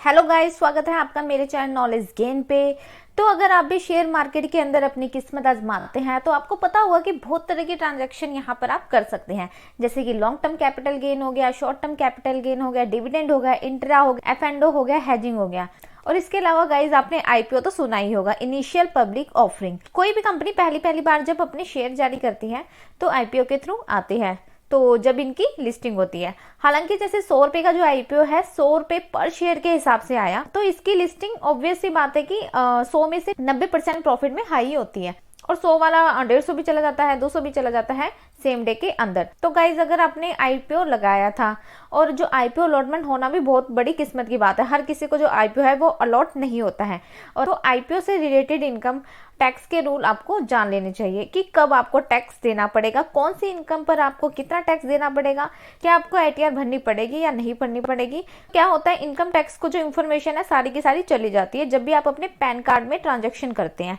Hello guys, स्वागत है आपका मेरे चैनल नॉलेज गेन पे। तो अगर आप भी शेयर मार्केट के अंदर अपनी किस्मत आजमाते हैं तो आपको पता होगा कि बहुत तरह की ट्रांजैक्शन यहाँ पर आप कर सकते हैं, जैसे कि लॉन्ग टर्म कैपिटल गेन हो गया, शॉर्ट टर्म कैपिटल गेन हो गया, डिविडेंड हो गया, इंट्रा हो गया, एफ&ओ हो गया, हेजिंग हो गया। और इसके अलावा गाइज आपने आईपीओ तो सुना ही होगा, इनिशियल पब्लिक ऑफरिंग। कोई भी कंपनी पहली पहली बार जब अपने शेयर जारी करती है तो आईपीओ के थ्रू आती है, तो जब इनकी लिस्टिंग होती है। हालांकि जैसे 100 रुपए का जो आईपीओ है 100 रुपए पर शेयर के हिसाब से आया, तो इसकी लिस्टिंग ऑब्वियस सी बात है कि 100 में से 90% प्रॉफिट में हाई होती है, और 100 वाला 150 भी चला जाता है, 200 भी चला जाता है सेम डे के अंदर। तो गाइज अगर आपने आईपीओ लगाया था, और जो आईपीओ अलॉटमेंट होना भी बहुत बड़ी किस्मत की बात है, हर किसी को जो आईपीओ है वो अलॉट नहीं होता है। और तो आईपीओ से रिलेटेड इनकम टैक्स के रूल आपको जान लेने चाहिए कि कब आपको टैक्स देना पड़ेगा, कौन सी इनकम पर आपको कितना टैक्स देना पड़ेगा, क्या आपको आईटीआर भरनी पड़ेगी या नहीं भरनी पड़ेगी। क्या होता है, इनकम टैक्स को जो इन्फॉर्मेशन है सारी की सारी चली जाती है जब भी आप अपने पैन कार्ड में ट्रांजेक्शन करते हैं।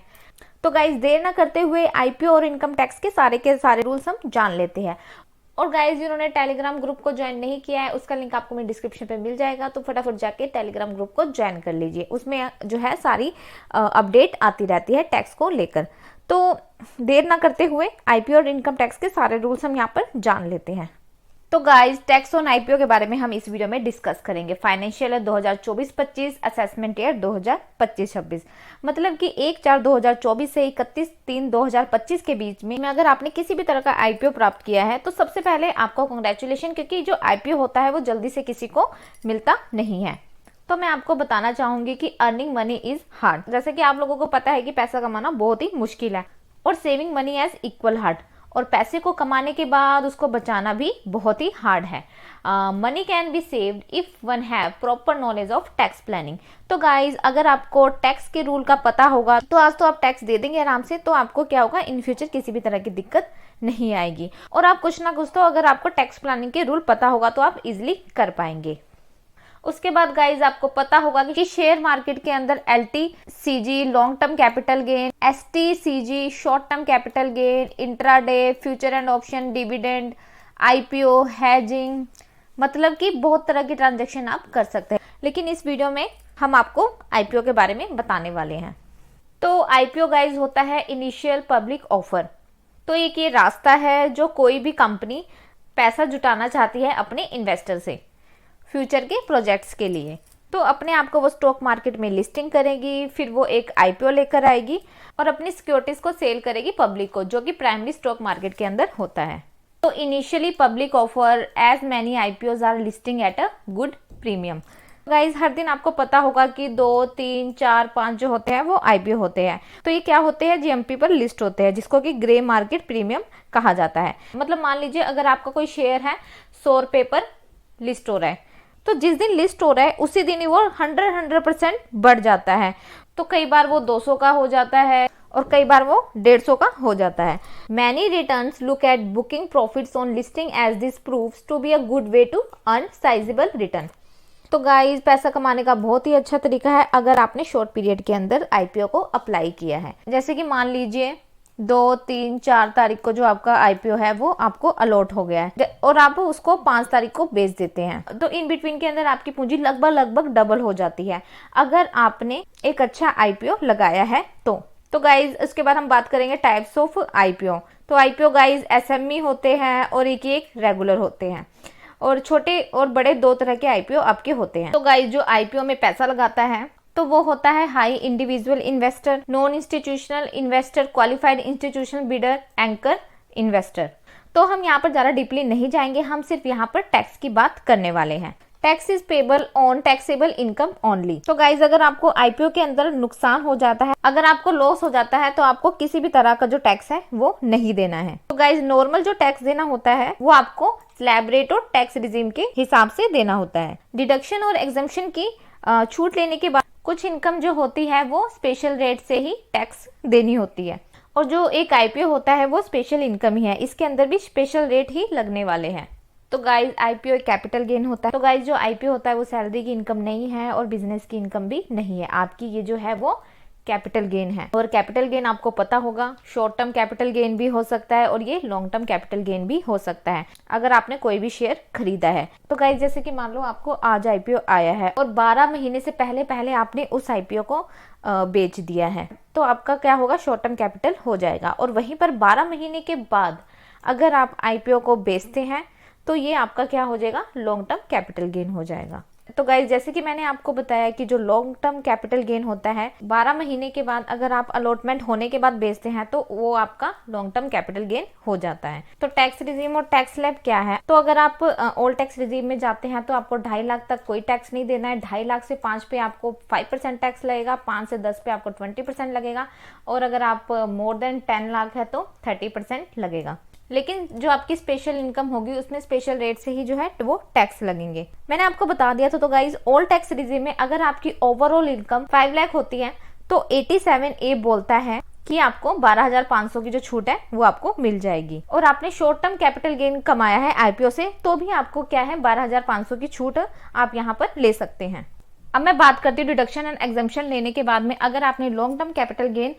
तो गाइज देर ना करते हुए आईपीओ और इनकम टैक्स के सारे रूल्स हम जान लेते हैं। और गाइज जिन्होंने टेलीग्राम ग्रुप को ज्वाइन नहीं किया है उसका लिंक आपको मेरे डिस्क्रिप्शन पे मिल जाएगा, तो फटाफट जाके टेलीग्राम ग्रुप को ज्वाइन कर लीजिए। उसमें जो है सारी अपडेट आती रहती है टैक्स को लेकर। तो देर ना करते हुए आईपीओ और इनकम टैक्स के सारे रूल्स हम यहाँ पर जान लेते हैं। तो गाइज टैक्स ऑन आईपीओ के बारे में हम इस वीडियो में डिस्कस करेंगे। फाइनेंशियल ईयर 2024-25, असेसमेंट ईयर 2025-26, मतलब कि 1/4/2024 से 31/3/2025 के बीच में अगर आपने किसी भी तरह का आईपीओ प्राप्त किया है तो सबसे पहले आपको कांग्रेचुलेशन, क्योंकि जो आईपीओ होता है वो जल्दी से किसी को मिलता नहीं है। तो मैं आपको बताना चाहूंगी कि अर्निंग मनी इज हार्ड। जैसे कि आप लोगों को पता है कि पैसा कमाना बहुत ही मुश्किल है, और saving money as equal hard. और पैसे को कमाने के बाद उसको बचाना भी बहुत ही हार्ड है। Money can be saved if one have proper knowledge of tax planning. तो गाइज अगर आपको टैक्स के रूल का पता होगा तो आज तो आप टैक्स दे देंगे आराम से, तो आपको क्या होगा, इन फ्यूचर किसी भी तरह की दिक्कत नहीं आएगी। और आप कुछ ना कुछ तो अगर आपको टैक्स प्लानिंग के रूल पता होगा तो आप इजिली कर पाएंगे। उसके बाद गाइज आपको पता होगा कि शेयर मार्केट के अंदर LTCG long term capital gain, STCG short term capital gain, intraday, future and option, dividend, IPO, hedging, मतलब कि बहुत तरह की ट्रांजैक्शन आप कर सकते हैं। लेकिन इस वीडियो में हम आपको आईपीओ के बारे में बताने वाले हैं। तो आईपीओ गाइज होता है इनिशियल पब्लिक ऑफर। तो एक ये रास्ता है जो कोई भी कंपनी पैसा जुटाना चाहती है अपने इन्वेस्टर से फ्यूचर के प्रोजेक्ट्स के लिए। तो अपने आप को वो स्टॉक मार्केट में लिस्टिंग करेगी, फिर वो एक आईपीओ लेकर आएगी और अपनी सिक्योरिटीज को सेल करेगी पब्लिक को, जो कि प्राइमरी स्टॉक मार्केट के अंदर होता है। तो initially public offer as many IPOs are listing at a good premium. Guys हर दिन आपको पता होगा कि 2, 3, 4, 5 जो होते हैं वो आईपीओ होते हैं। तो ये क्या होते हैं, जीएमपी पर लिस्ट होते हैं, जिसको कि ग्रे मार्केट प्रीमियम कहा जाता है। मतलब मान लीजिए अगर आपका कोई शेयर है 100 रुपए पर लिस्ट हो रहा है, तो जिस दिन लिस्ट हो रहा है उसी दिन ही वो 100% बढ़ जाता है। तो कई बार वो 200 का हो जाता है और कई बार वो 150 का हो जाता है। Many returns look at booking profits on listing as this proves to be a good way to earn sizeable return. तो गाइस पैसा कमाने का बहुत ही अच्छा तरीका है अगर आपने शॉर्ट पीरियड के अंदर आईपीओ को अप्लाई किया है। जैसे कि मान लीजिए 2, 3, 4 तारीख को जो आपका आईपीओ है वो आपको अलॉट हो गया है और आप उसको 5 तारीख को बेच देते हैं, तो इन बिटवीन के अंदर आपकी पूंजी लगभग डबल हो जाती है अगर आपने एक अच्छा आईपीओ लगाया है तो गाइज इसके बाद हम बात करेंगे टाइप्स ऑफ आईपीओ। तो आईपीओ गाइज एसएमई होते हैं और एक रेगुलर होते हैं, और छोटे और बड़े 2 तरह के आईपीओ आपके होते हैं। तो गाइज जो आईपीओ में पैसा लगाता है तो वो होता है high individual investor, non institutional investor, qualified institutional bidder, anchor investor. तो हम यहाँ पर ज्यादा डीपली नहीं जाएंगे, हम सिर्फ यहाँ पर टैक्स की बात करने वाले हैं। Tax is payable on taxable income only. तो गाइज अगर आपको आईपीओ के अंदर नुकसान हो जाता है, अगर आपको लॉस हो जाता है, तो आपको किसी भी तरह का जो टैक्स है वो नहीं देना है। तो गाइज नॉर्मल जो टैक्स देना होता है वो आपको स्लैब रेट और टैक्स रिजीम के हिसाब से देना होता है। डिडक्शन और एग्जम्पशन की छूट लेने के बाद कुछ इनकम जो होती है वो स्पेशल रेट से ही टैक्स देनी होती है, और जो एक आईपीओ होता है वो स्पेशल इनकम ही है, इसके अंदर भी स्पेशल रेट ही लगने वाले हैं। तो गाइज आईपीओ एक कैपिटल गेन होता है। तो गाइज जो आईपीओ होता है वो सैलरी की इनकम नहीं है और बिजनेस की इनकम भी नहीं है, आपकी ये जो है वो कैपिटल गेन है। और कैपिटल गेन आपको पता होगा शॉर्ट टर्म कैपिटल गेन भी हो सकता है और ये लॉन्ग टर्म कैपिटल गेन भी हो सकता है अगर आपने कोई भी शेयर खरीदा है। तो गाइस जैसे कि मान लो आपको आज आईपीओ आया है और 12 महीने से पहले पहले आपने उस आईपीओ को बेच दिया है, तो आपका क्या होगा, शॉर्ट टर्म कैपिटल हो जाएगा। और वहीं पर 12 महीने के बाद अगर आप आईपीओ को बेचते हैं तो ये आपका क्या हो जाएगा, लॉन्ग टर्म कैपिटल गेन हो जाएगा। तो गाइस जैसे कि मैंने आपको बताया कि जो लॉन्ग टर्म कैपिटल गेन होता है 12 महीने के बाद अगर आप अलॉटमेंट होने के बाद बेचते हैं तो वो आपका लॉन्ग टर्म कैपिटल गेन हो जाता है। तो टैक्स रिजीम और टैक्स स्लैब क्या है, तो अगर आप ओल्ड टैक्स रिजीम में जाते हैं तो आपको 2.5 लाख तक कोई टैक्स नहीं देना है। 2.5 लाख से 5 पे आपको 5% टैक्स लगेगा, 5 से 10 पे आपको 20% लगेगा, और अगर आप मोर देन 10 लाख है तो 30% लगेगा। लेकिन जो आपकी स्पेशल इनकम होगी उसमें स्पेशल रेट से ही जो है वो टैक्स लगेंगे। मैंने आपको बता दिया था। तो गाइज ओल्ड टैक्स रिजीम में अगर आपकी ओवरऑल इनकम 5 लाख होती है तो 87A बोलता है कि आपको 12,500 की जो छूट है वो आपको मिल जाएगी। और आपने शॉर्ट टर्म कैपिटल गेन कमाया है आईपीओ से तो भी आपको क्या है 12,500 की छूट आप यहाँ पर ले सकते हैं। अब मैं बात करती हूँ डिडक्शन एंड एग्जम्पशन लेने के बाद में अगर आपने लॉन्ग टर्म कैपिटल गेन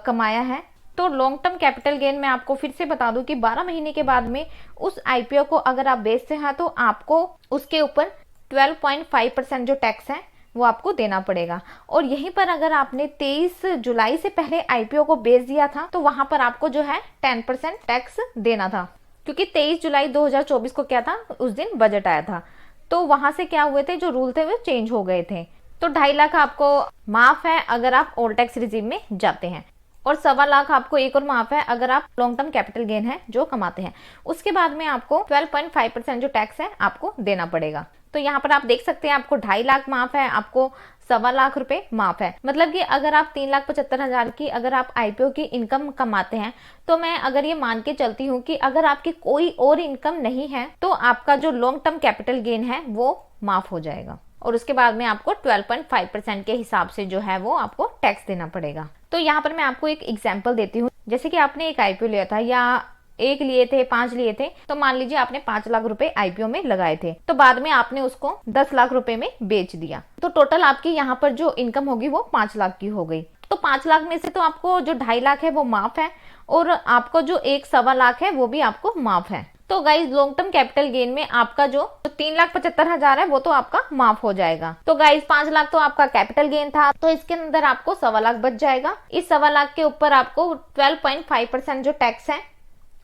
कमाया है तो लॉन्ग टर्म कैपिटल गेन में आपको फिर से बता दूं कि 12 महीने के बाद में उस आईपीओ को अगर आप बेचते हैं तो आपको उसके ऊपर 12.5% जो टैक्स है वो आपको देना पड़ेगा। और यहीं पर अगर आपने 23 जुलाई से पहले आईपीओ को बेच दिया था तो वहां पर आपको जो है 10% टैक्स देना था, क्योंकि 23 जुलाई 2024 को क्या था, उस दिन बजट आया था। तो वहां से क्या हुए थे, जो रूल थे वो चेंज हो गए थे। तो 2.5 लाख आपको माफ है अगर आप ओल्ड टैक्स रिजीम में जाते हैं, और 1.25 लाख आपको एक और माफ है अगर आप लॉन्ग टर्म कैपिटल गेन है जो कमाते हैं। उसके बाद में आपको 12.5% जो टैक्स है आपको देना पड़ेगा। तो यहाँ पर आप देख सकते हैं आपको 2.5 लाख माफ है, आपको 1.25 लाख रुपए माफ है। मतलब कि अगर आप 3,75,000 की अगर आप आईपीओ की इनकम कमाते हैं तो मैं अगर ये मान के चलती हूँ कि अगर आपकी कोई और इनकम नहीं है तो आपका जो लॉन्ग टर्म कैपिटल गेन है वो माफ हो जाएगा। और उसके बाद में आपको 12.5% के हिसाब से जो है वो आपको टैक्स देना पड़ेगा। तो यहाँ पर मैं आपको एक एग्जांपल देती हूँ। जैसे कि आपने एक आईपीओ लिया था या एक लिए थे, 5 लिए थे, तो मान लीजिए आपने 5 लाख रुपए आईपीओ में लगाए थे, तो बाद में आपने उसको 10 लाख रुपए में बेच दिया, तो टोटल आपकी यहाँ पर जो इनकम होगी वो 5 लाख की हो गई। तो 5 लाख में से तो आपको जो 2.5 लाख है वो माफ है और आपको जो 1.25 लाख है वो भी आपको माफ है। तो guys long term capital gain में आपका जो 3,75,000 है वो तो आपका माफ हो जाएगा। तो गाइज 5 लाख तो आपका कैपिटल गेन था, तो इसके अंदर आपको 1.25 लाख बच जाएगा। इस 1.25 लाख के ऊपर आपको 12.5% जो टैक्स है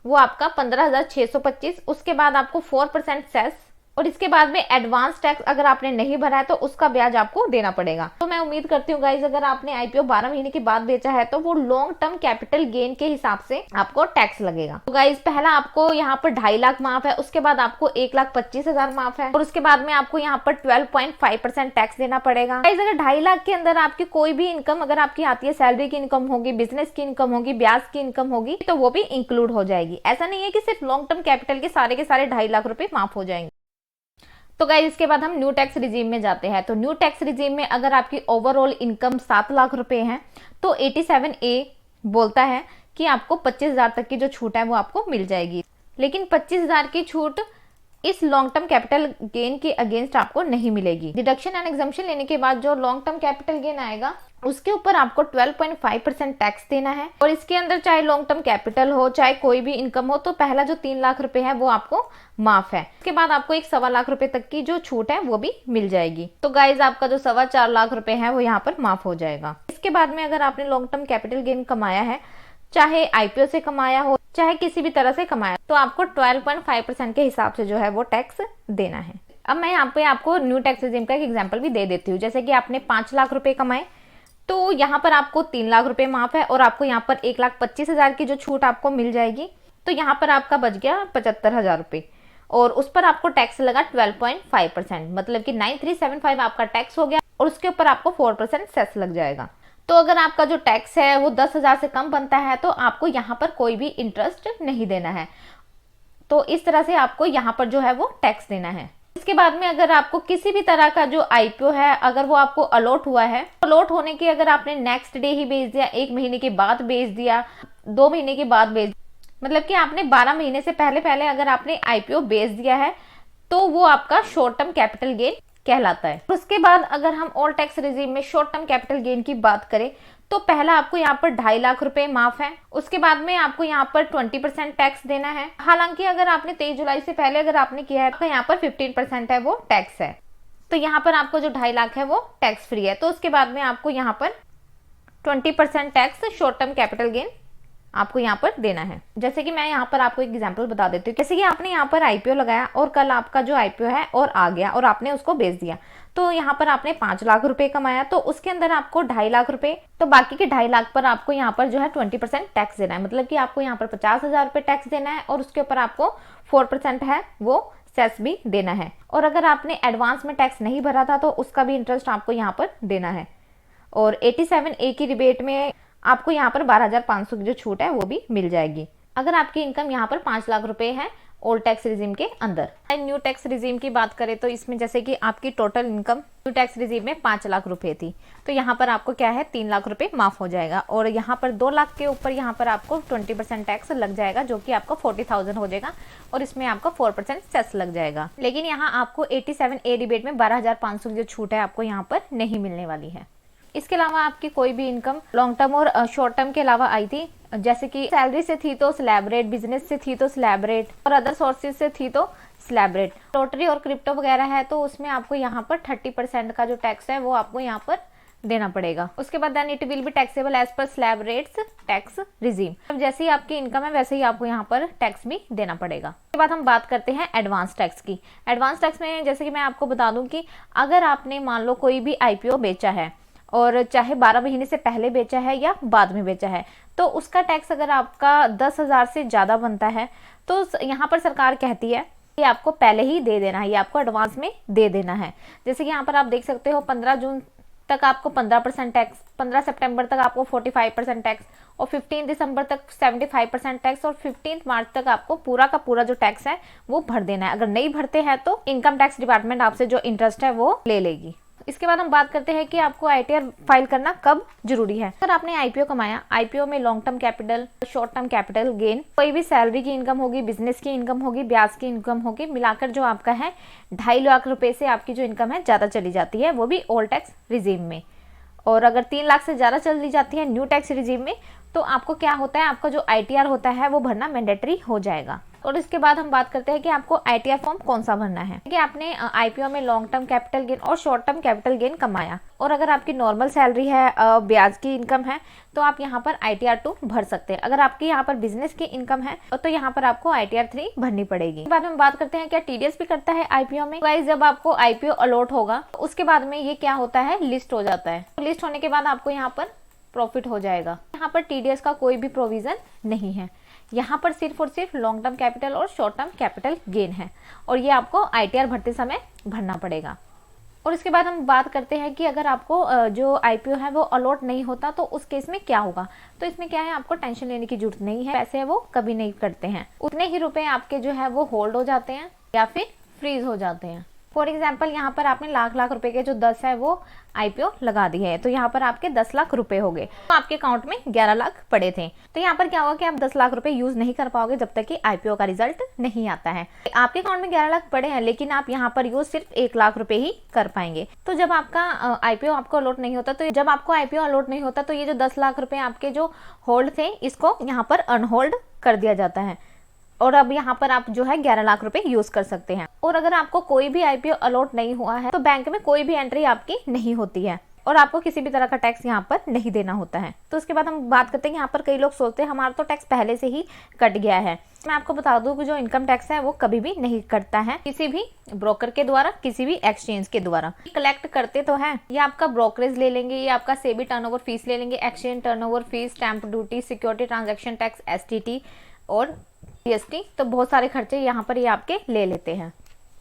वो आपका 15,625, उसके बाद आपको 4% सेस, और इसके बाद में एडवांस टैक्स अगर आपने नहीं भरा है तो उसका ब्याज आपको देना पड़ेगा। तो मैं उम्मीद करती हूँ गाइज अगर आपने आईपीओ 12 महीने के बाद बेचा है तो वो लॉन्ग टर्म कैपिटल गेन के हिसाब से आपको टैक्स लगेगा। तो गाइज पहला आपको यहाँ पर 2.5 लाख माफ है, उसके बाद आपको 1,25,000 माफ है, और उसके बाद में आपको यहाँ पर 12.5% टैक्स देना पड़ेगा। गाइज अगर 2.5 लाख के अंदर आपकी कोई भी इनकम अगर आपकी आती है, सैलरी की इनकम होगी, बिजनेस की इनकम होगी, ब्याज की इनकम होगी, तो वो भी इंक्लूड हो जाएगी। ऐसा नहीं है कि सिर्फ लॉन्ग टर्म कैपिटल के सारे 2.5 लाख रुपए माफ हो जाएंगे। तो गाइस इसके बाद हम न्यू टैक्स रिजीम में जाते हैं। तो न्यू टैक्स रिजीम में अगर आपकी ओवरऑल इनकम 7 लाख रुपए है तो 87A बोलता है कि आपको 25,000 तक की जो छूट है वो आपको मिल जाएगी। लेकिन 25,000 की छूट इस लॉन्ग टर्म कैपिटल गेन के अगेंस्ट आपको नहीं मिलेगी। डिडक्शन एंड एग्जम्पशन लेने के बाद जो लॉन्ग टर्म कैपिटल गेन आएगा उसके ऊपर आपको 12.5% टैक्स देना है, और इसके अंदर चाहे लॉन्ग टर्म कैपिटल हो चाहे कोई भी इनकम हो तो पहला जो 3 लाख रुपए है वो आपको माफ है। इसके बाद आपको 1.25 लाख रुपए तक की जो छूट है वो भी मिल जाएगी। तो गाइज आपका जो 4.25 लाख रुपए है वो यहाँ पर माफ हो जाएगा। इसके बाद में अगर आपने लॉन्ग टर्म कैपिटल गेन कमाया है, चाहे आईपीओ से कमाया हो चाहे किसी भी तरह से कमाया, तो आपको 12.5% के हिसाब से जो है वो टैक्स देना है। अब मैं यहाँ पे आपको न्यू टैक्स रिजीम का एक एग्जांपल भी दे देती हूँ। जैसे कि आपने 5 लाख रुपए कमाए तो यहाँ पर आपको 3 लाख रुपए माफ है और आपको यहाँ पर 1,25,000 की जो छूट आपको मिल जाएगी। तो यहाँ पर आपका बच गया 75,000 रुपए और उस पर आपको टैक्स लगा 12.5%, मतलब कि 9,375 आपका टैक्स हो गया और उसके ऊपर आपको 4% सेस लग जाएगा। तो अगर आपका जो टैक्स है वो 10,000 से कम बनता है तो आपको यहाँ पर कोई भी इंटरेस्ट नहीं देना है। तो इस तरह से आपको यहाँ पर जो है वो टैक्स देना है। इसके बाद में अगर आपको किसी भी तरह का जो आईपीओ है अगर वो आपको अलॉट हुआ है, अलॉट होने की अगर आपने नेक्स्ट डे ही बेच दिया, 1 महीने के बाद बेच दिया, 2 महीने के बाद बेच, मतलब कि आपने 12 महीने से पहले पहले अगर आपने आईपीओ बेच दिया है तो वो आपका शॉर्ट टर्म कैपिटल गेन कहलाता है। उसके बाद अगर हम ऑल टैक्स रिजीम में शॉर्ट टर्म कैपिटल गेन की बात करें तो पहला आपको यहाँ पर 2.5 लाख रुपए माफ है, उसके बाद में आपको यहाँ पर 20% टैक्स देना है। हालांकि अगर आपने 23 जुलाई से पहले अगर आपने किया है तो यहाँ पर 15% है वो टैक्स है। तो यहाँ पर आपको जो 2.5 लाख है वो टैक्स फ्री है। तो उसके बाद में आपको यहाँ पर 20% tax short term capital gain आपको यहाँ पर देना है। जैसे कि मैं यहाँ पर आपको एक एग्जांपल बता देती हूँ। जैसे कि आपने यहाँ पर आईपीओ लगाया और कल आपका जो आईपीओ है और आ गया और आपने उसको बेच दिया, तो यहाँ पर आपने 5 लाख रुपए कमाया, तो उसके अंदर आपको 2.5 लाख रुपए, तो बाकी के 2.5 लाख पर आपको यहाँ पर जो है 20% टैक्स देना है। मतलब कि आपको यहाँ पर 50,000 रुपए टैक्स देना है और उसके ऊपर आपको 4% है वो सेस भी देना है। और अगर आपने एडवांस में टैक्स नहीं भरा था तो उसका भी इंटरेस्ट आपको यहाँ पर देना है। और 87A की रिबेट में आपको यहाँ पर 12,500 की जो छूट है वो भी मिल जाएगी अगर आपकी इनकम यहाँ पर 5 लाख रुपए है ओल्ड टैक्स रिजीम के अंदर। न्यू टैक्स रिजीम की बात करें तो इसमें जैसे कि आपकी total income new tax regime में 5 लाख रुपए थी, तो यहाँ पर आपको क्या है 3 लाख रुपए माफ हो जाएगा और यहाँ पर 2 लाख के ऊपर यहाँ पर आपको 20% टैक्स लग जाएगा जो कि आपको 40,000 हो जाएगा और इसमें आपको 4% सेस लग जाएगा। लेकिन यहाँ आपको 87A रिबेट में 12,500 की जो छूट है आपको यहाँ पर नहीं मिलने वाली है। इसके अलावा आपकी कोई भी इनकम लॉन्ग टर्म और शॉर्ट टर्म के अलावा आई थी, जैसे कि सैलरी से थी तो स्लैब रेट, बिजनेस से थी तो स्लैब रेट और अदर सोर्सेज से थी तो स्लैब रेट, लॉटरी और क्रिप्टो वगैरह है तो उसमें आपको यहाँ पर 30% का जो टैक्स है वो आपको यहाँ पर देना पड़ेगा। उसके बाद then it will be taxable as per slab rates tax regime. जैसे ही आपकी इनकम है वैसे ही आपको यहाँ पर टैक्स भी देना पड़ेगा। उसके बाद हम बात करते हैं एडवांस टैक्स की। एडवांस टैक्स में जैसे कि मैं आपको बता दूं कि अगर आपने मान लो कोई भी आईपीओ बेचा है और चाहे 12 महीने से पहले बेचा है या बाद में बेचा है, तो उसका टैक्स अगर आपका 10,000 से ज़्यादा बनता है तो यहाँ पर सरकार कहती है कि आपको पहले ही दे देना है, ये आपको एडवांस में दे देना है। जैसे कि यहाँ पर आप देख सकते हो 15 जून तक आपको 15% टैक्स, 15 सितंबर तक आपको 45% टैक्स और 15 दिसंबर तक 75% टैक्स और 15 मार्च तक आपको पूरा का पूरा जो टैक्स है वो भर देना है। अगर नहीं भरते हैं तो इनकम टैक्स डिपार्टमेंट आपसे जो इंटरेस्ट है वो ले लेगी। इसके बाद हम बात करते हैं कि आपको आईटीआर फाइल करना कब जरूरी है। अगर आपने आईपीओ कमाया, आईपीओ में long term capital, short term capital gain, कोई भी सैलरी की इनकम होगी, बिजनेस की इनकम होगी, ब्याज की इनकम होगी, मिलाकर जो आपका है 2.5 लाख रुपए से आपकी जो इनकम है ज्यादा चली जाती है वो भी ओल्ड टैक्स रिजीम में, और अगर 3 लाख से ज्यादा चली जाती है न्यू टैक्स रिजीम में तो आपको क्या होता है, आपका जो आईटीआर होता है वो भरना मैंडेटरी हो जाएगा। और इसके बाद हम बात करते हैं कि आपको आईटीआर फॉर्म कौन सा भरना है। कि आपने आईपीओ में लॉन्ग टर्म कैपिटल गेन और शॉर्ट टर्म कैपिटल गेन कमाया और अगर आपकी नॉर्मल सैलरी है, ब्याज की इनकम है, तो आप यहाँ पर आईटीआर 2 भर सकते हैं। अगर आपकी यहाँ पर बिजनेस की इनकम है तो यहाँ पर आपको आईटीआर 3 भरनी पड़ेगी। बाद में हम बात करते हैं क्या टीडीएस भी करता है आईपीओ में। गाइस जब आपको आईपीओ अलॉट होगा उसके बाद में ये क्या होता है, लिस्ट हो जाता है। लिस्ट होने के बाद आपको यहाँ पर प्रॉफिट हो जाएगा। यहाँ पर टीडीएस का कोई भी प्रोविजन नहीं है, यहाँ पर सिर्फ और सिर्फ लॉन्ग टर्म कैपिटल और शॉर्ट टर्म कैपिटल गेन है और ये आपको आईटीआर भरते समय भरना पड़ेगा। और इसके बाद हम बात करते हैं कि अगर आपको जो आईपीओ है वो अलॉट नहीं होता तो उस केस में क्या होगा। तो इसमें क्या है, आपको टेंशन लेने की जरूरत नहीं है, पैसे वो कभी नहीं कटते हैं, उतने ही रुपए आपके जो है वो होल्ड हो जाते हैं या फिर फ्रीज हो जाते हैं। फॉर एग्जाम्पल यहाँ पर आपने लाख रुपए के जो 10 है वो आईपीओ लगा दिए है तो यहाँ पर आपके 10 लाख रुपए हो गए, तो आपके अकाउंट में 11 लाख पड़े थे। तो यहाँ पर क्या होगा कि आप 10 लाख रुपए यूज नहीं कर पाओगे जब तक कि आईपीओ का रिजल्ट नहीं आता है। आपके अकाउंट में 11 लाख पड़े हैं लेकिन आप यहाँ पर यूज सिर्फ 1 लाख रुपए ही कर पाएंगे। तो जब आपका आईपीओ आपको अलॉट नहीं होता, तो जब आपको आईपीओ अलॉट नहीं होता तो ये जो 10 लाख रुपए आपके जो होल्ड थे इसको यहाँ पर अनहोल्ड कर दिया जाता है और अब यहाँ पर आप जो है 11 लाख रुपए यूज कर सकते हैं। और अगर आपको कोई भी आईपीओ अलॉट नहीं हुआ है तो बैंक में कोई भी एंट्री आपकी नहीं होती है और आपको किसी भी तरह का टैक्स यहाँ पर नहीं देना होता है। तो उसके बाद हम बात करते हैं, यहाँ पर कई लोग सोचते हैं हमारा तो टैक्स पहले से ही कट गया है। मैं आपको बता दूं कि जो इनकम टैक्स है वो कभी भी नहीं कटता है किसी भी ब्रोकर के द्वारा, किसी भी एक्सचेंज के द्वारा। कलेक्ट करते तो है, ये आपका ब्रोकरेज ले लेंगे, ये आपका सेबी टर्नओवर फीस ले लेंगे, exchange turnover fees, stamp duty, security transaction tax, STT और जीएसटी, तो बहुत सारे खर्चे यहाँ पर ये आपके ले लेते हैं।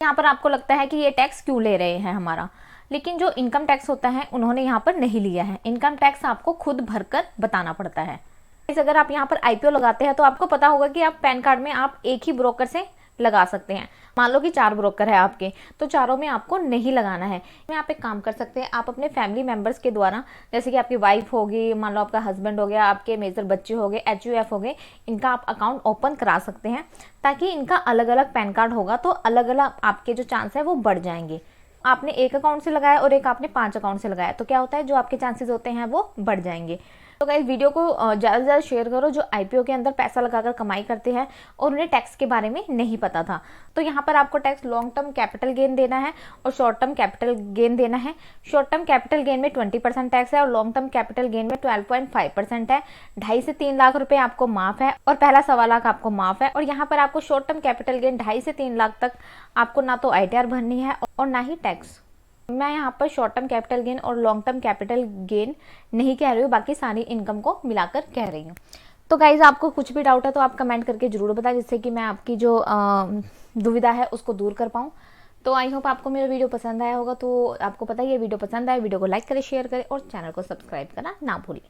यहाँ पर आपको लगता है कि ये टैक्स क्यों ले रहे हैं हमारा, लेकिन जो इनकम टैक्स होता है उन्होंने यहाँ पर नहीं लिया है। इनकम टैक्स आपको खुद भरकर बताना पड़ता है। अगर आप यहाँ पर आईपीओ लगाते हैं तो आपको पता होगा कि आप पैन कार्ड में आप एक ही ब्रोकर से लगा सकते हैं। मान लो कि 4 ब्रोकर है आपके, तो चारों में आपको नहीं लगाना है। में आप एक काम कर सकते हैं, आप अपने फैमिली मेंबर्स के द्वारा, जैसे कि आपकी वाइफ होगी, मान लो आपका हस्बैंड हो गया, आपके मेजर बच्चे हो गए, एचयूएफ हो गए, इनका आप अकाउंट ओपन करा सकते हैं ताकि इनका अलग अलग पैन कार्ड होगा तो अलग अलग आपके जो चांस है वो बढ़ जाएंगे। आपने एक अकाउंट से लगाया और एक आपने 5 अकाउंट से लगाया, तो क्या होता है, जो आपके चांसेस होते हैं वो बढ़ जाएंगे। तो गाइस वीडियो को ज़्यादा से ज़्यादा शेयर करो जो आईपीओ के अंदर पैसा लगाकर कमाई करते हैं और उन्हें टैक्स के बारे में नहीं पता था। तो यहाँ पर आपको tax long term capital gain देना है और शॉर्ट टर्म कैपिटल गेन देना है। शॉर्ट टर्म कैपिटल गेन में 20% टैक्स है और लॉन्ग टर्म कैपिटल गेन में 12.5% है। 2.5 से 3 लाख रुपए आपको माफ है और पहला 1.25 लाख आपको माफ है। और यहाँ पर आपको शॉर्ट टर्म कैपिटल गेन 2.5 से 3 लाख तक आपको ना तो आईटीआर भरनी है और ना ही टैक्स। मैं यहाँ पर शॉर्ट टर्म कैपिटल गेन और लॉन्ग टर्म कैपिटल गेन नहीं कह रही हूँ, बाकी सारी इनकम को मिलाकर कह रही हूँ। तो गाइज आपको कुछ भी डाउट है तो आप कमेंट करके जरूर बताएं, जिससे कि मैं आपकी जो दुविधा है उसको दूर कर पाऊँ। तो आई होप आपको मेरा वीडियो पसंद आया होगा। तो आपको पता है ये वीडियो पसंद आया, वीडियो को लाइक करें, शेयर करें और चैनल को सब्सक्राइब करना ना भूलें।